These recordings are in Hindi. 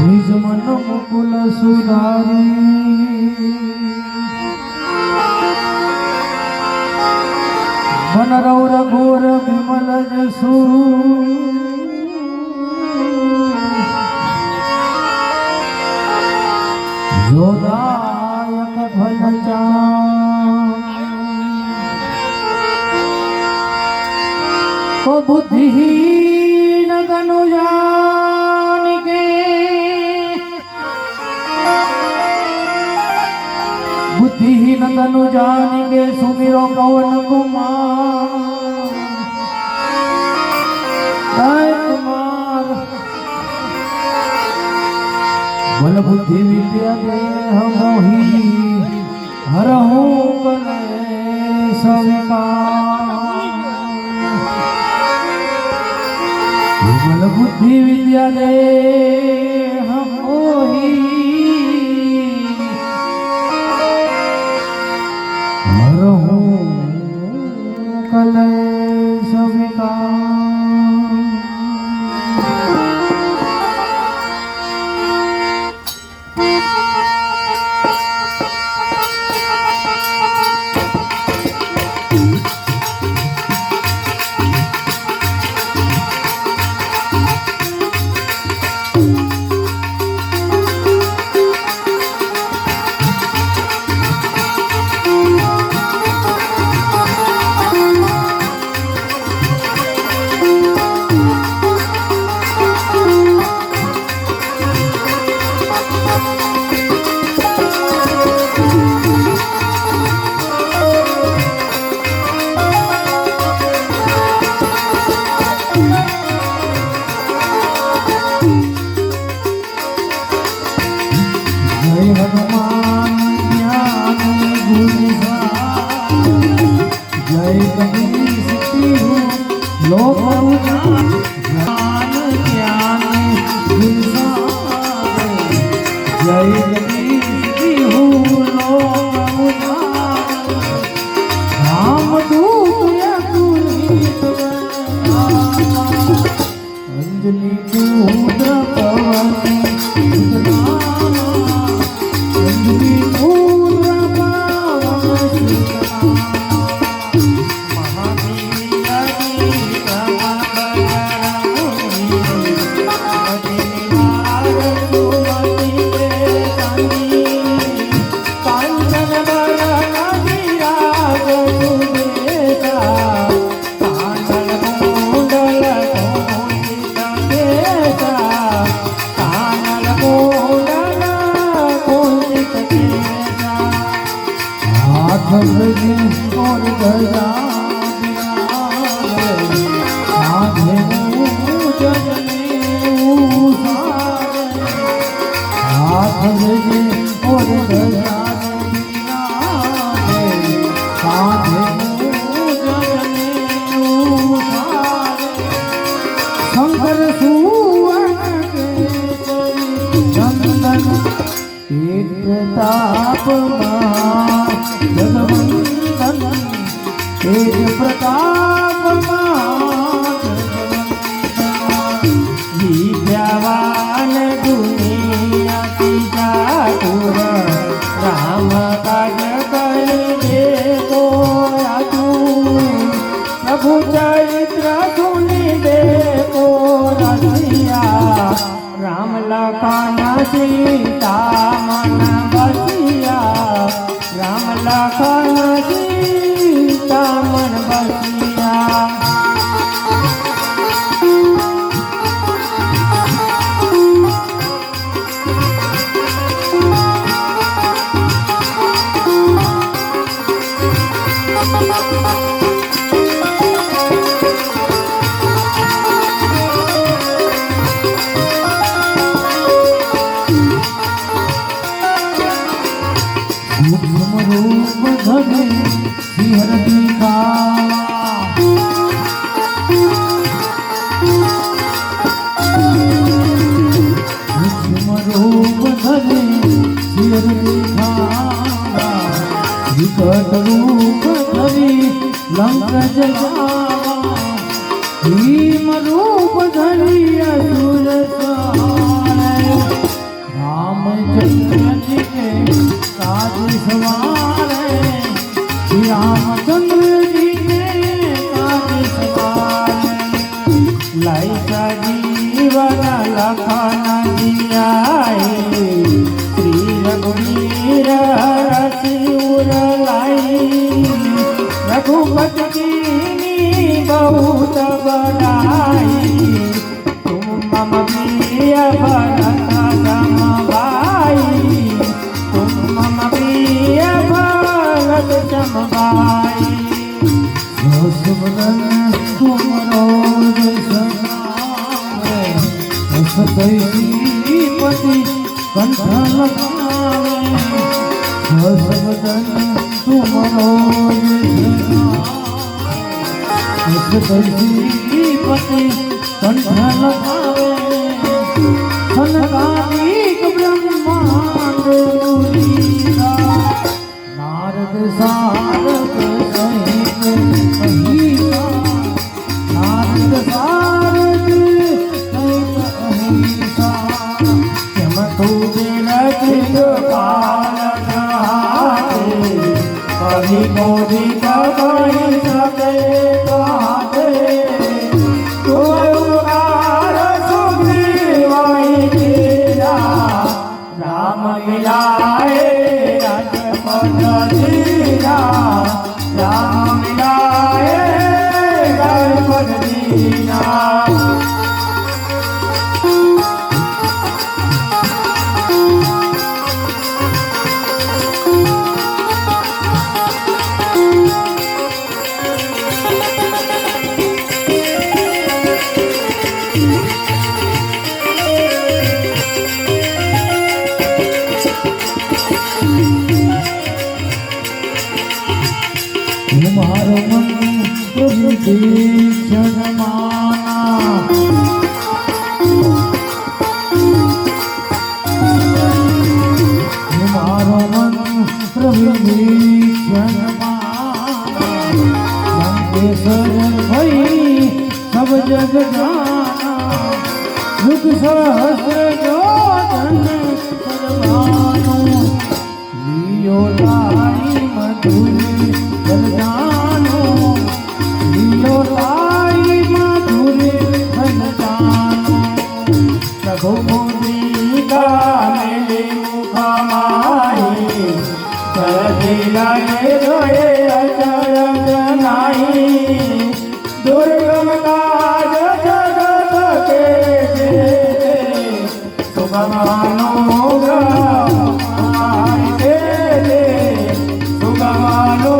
નિજ મન મુકુલ સુધારી મન રૌર ઘોર વિમલ જસુ જોદાયક ભલચા ઓ બુદ્ધિહીન ગનુજાન કે बुद्धिहीन तनु जानेंगे सुमिरो पवन कुमार बल बुद्धि विद्या दे मोही हर हूँ कले बल बुद्धि विद्या दे मोही कलेश अंजलि पुत्र पवन अंजलि पुत्र पवन और गया आधे जगने हाथ और गया आधे जगने शंकर सुवन चंदन एक प्रताप तेज प्रताप विद्यावान दुनिया की ठाकुर राम काज कर देखो प्रभु चरित्र सुनि देखो रसिया राम लखन सीता मन बसिया राम लखन सीता मन बसिया रूप धरे सिहर दिखावा रूप धरे सिहर दिखावा विकट रूप धरी लंक जगावा ભીમ રૂપ ધરી અસુર સહારે રામચંદ્રજી કે કાજ સવારે શ્રી રામચંદ્રજી કે કાજ સવારે લાઈકા જીવન લખન જીયાએ શ્રી રઘુવીર રસિઉર लाई रघुपति की बहुत बड़ाई तुम मम प्रिय भरत सम भाई तुम मम प्रिय भरत सम भाई सुबदन तुम रोज सनावे पति कंठ लगावे सुबदन तुम रोज पति कंठ लगावे सनकादिक ब्रह्मांड मुनीरा नारद सारद सहित अहिसा नारद सारद सहित अहिसा यम तो विरज पालन हाथे कभी मोदी कभी सके राम मिलाए राजपद दीना राम मिलाए राजपद दीना तुम्हारो मन प्रभु दीक्षण माना तुम्हारो मन प्रभु दीक्षण माना लंकेश्वर भई सब जग जाना युग सहस्र जो धन परमानु लियो लाई मधुर जानो लीलो लाई मधुर धन जानो प्रभु मोदी का मेले मुख माही सरदी लगे जोए अचर जनाई दुर्गम काज जगत के सुगमानो सुगमानो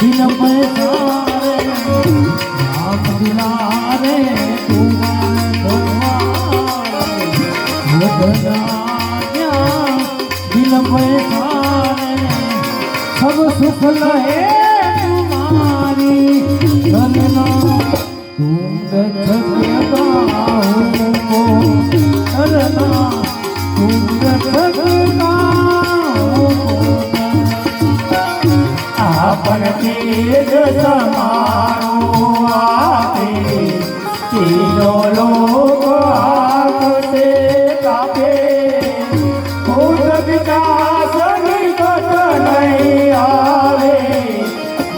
बिन पैसारे राम दिलारे बिन पैसारे सब सुख लहे तुम्हारी धनना तुम रखना तुम रखना अपन तेज समारो आते तीनों लोग आग से कापे खुद विकास निकट नहीं आवे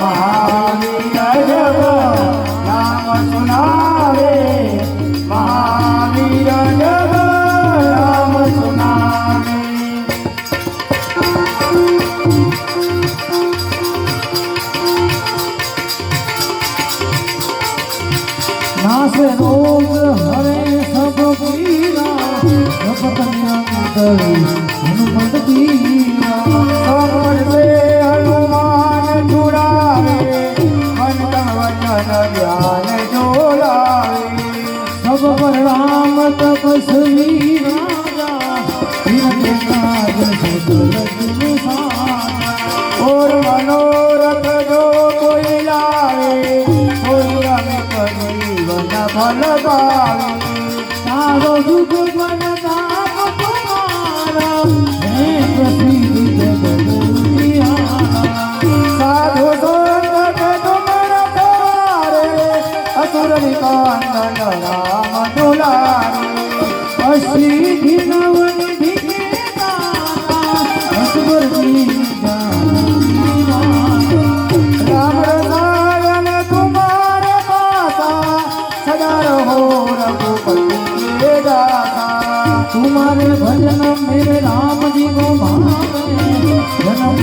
महावीर जब नाम सुनावे महावीर जब नाम सुनावे नाश रोग हरे सब पीरा जपत निरंतर हनुमत पीरा सबर से हनुमान छुड़ावे मन तन वचन ध्यान जो लावे सब पर राम तपस्वी राजा तिनके काज सकल तुम साजा और मनोरथ जो कोई लावे कोई रंग जीवन फल पावे तारो दुख मन અશ્રી ઘિનવન ભીગે દાતા અસવરની જાની રામ રસાયન તુમારે પાસા સદા રહો रघुपति के दाता तुम्हारे भजन मेरे राम जी को भावे जन्म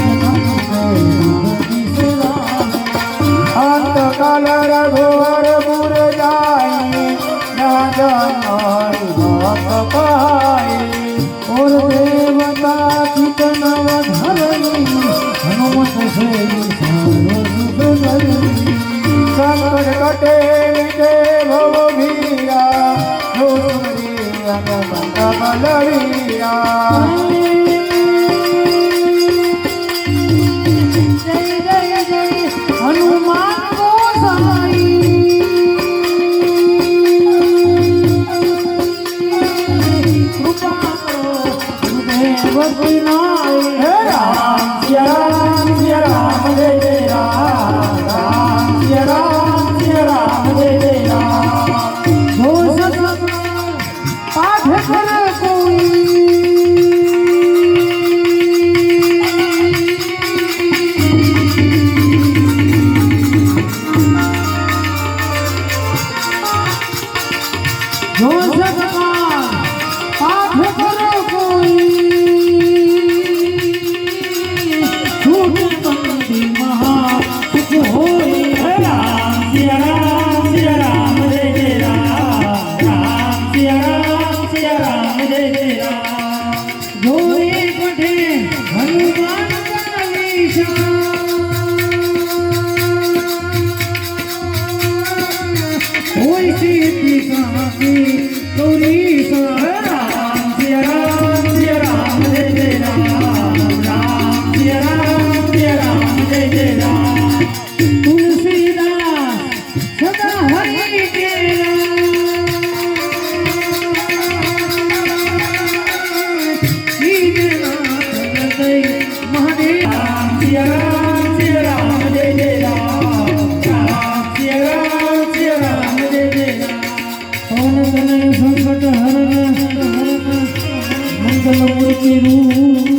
अंत काल रघुवर पुर जाए न जान बात पाए और देवता चितनव धरनी हनुमत से संकट कटे विजय भव भीरा बलवीरा जय जय जय हनुमान को सहाई कृपा करो गुरुदेव विनाय हे राम जय राम जय जय राम राम जय राम जय जय राम जो सत्संग पाठ करे कोई जो सत्संग पाठ करे कोई झूठ बंदी महा सुख होई है राम जय राम जय जय राम राम जय राम जय जय राम जोरे पठे हनुमान चालीसा कोई सिद्धि साकी गौरी सा राम जय राम जय जय राम राम जय राम जय जय राम तुलसीदास सदा हरि के संकट हरण मंगल मूर्ति रूप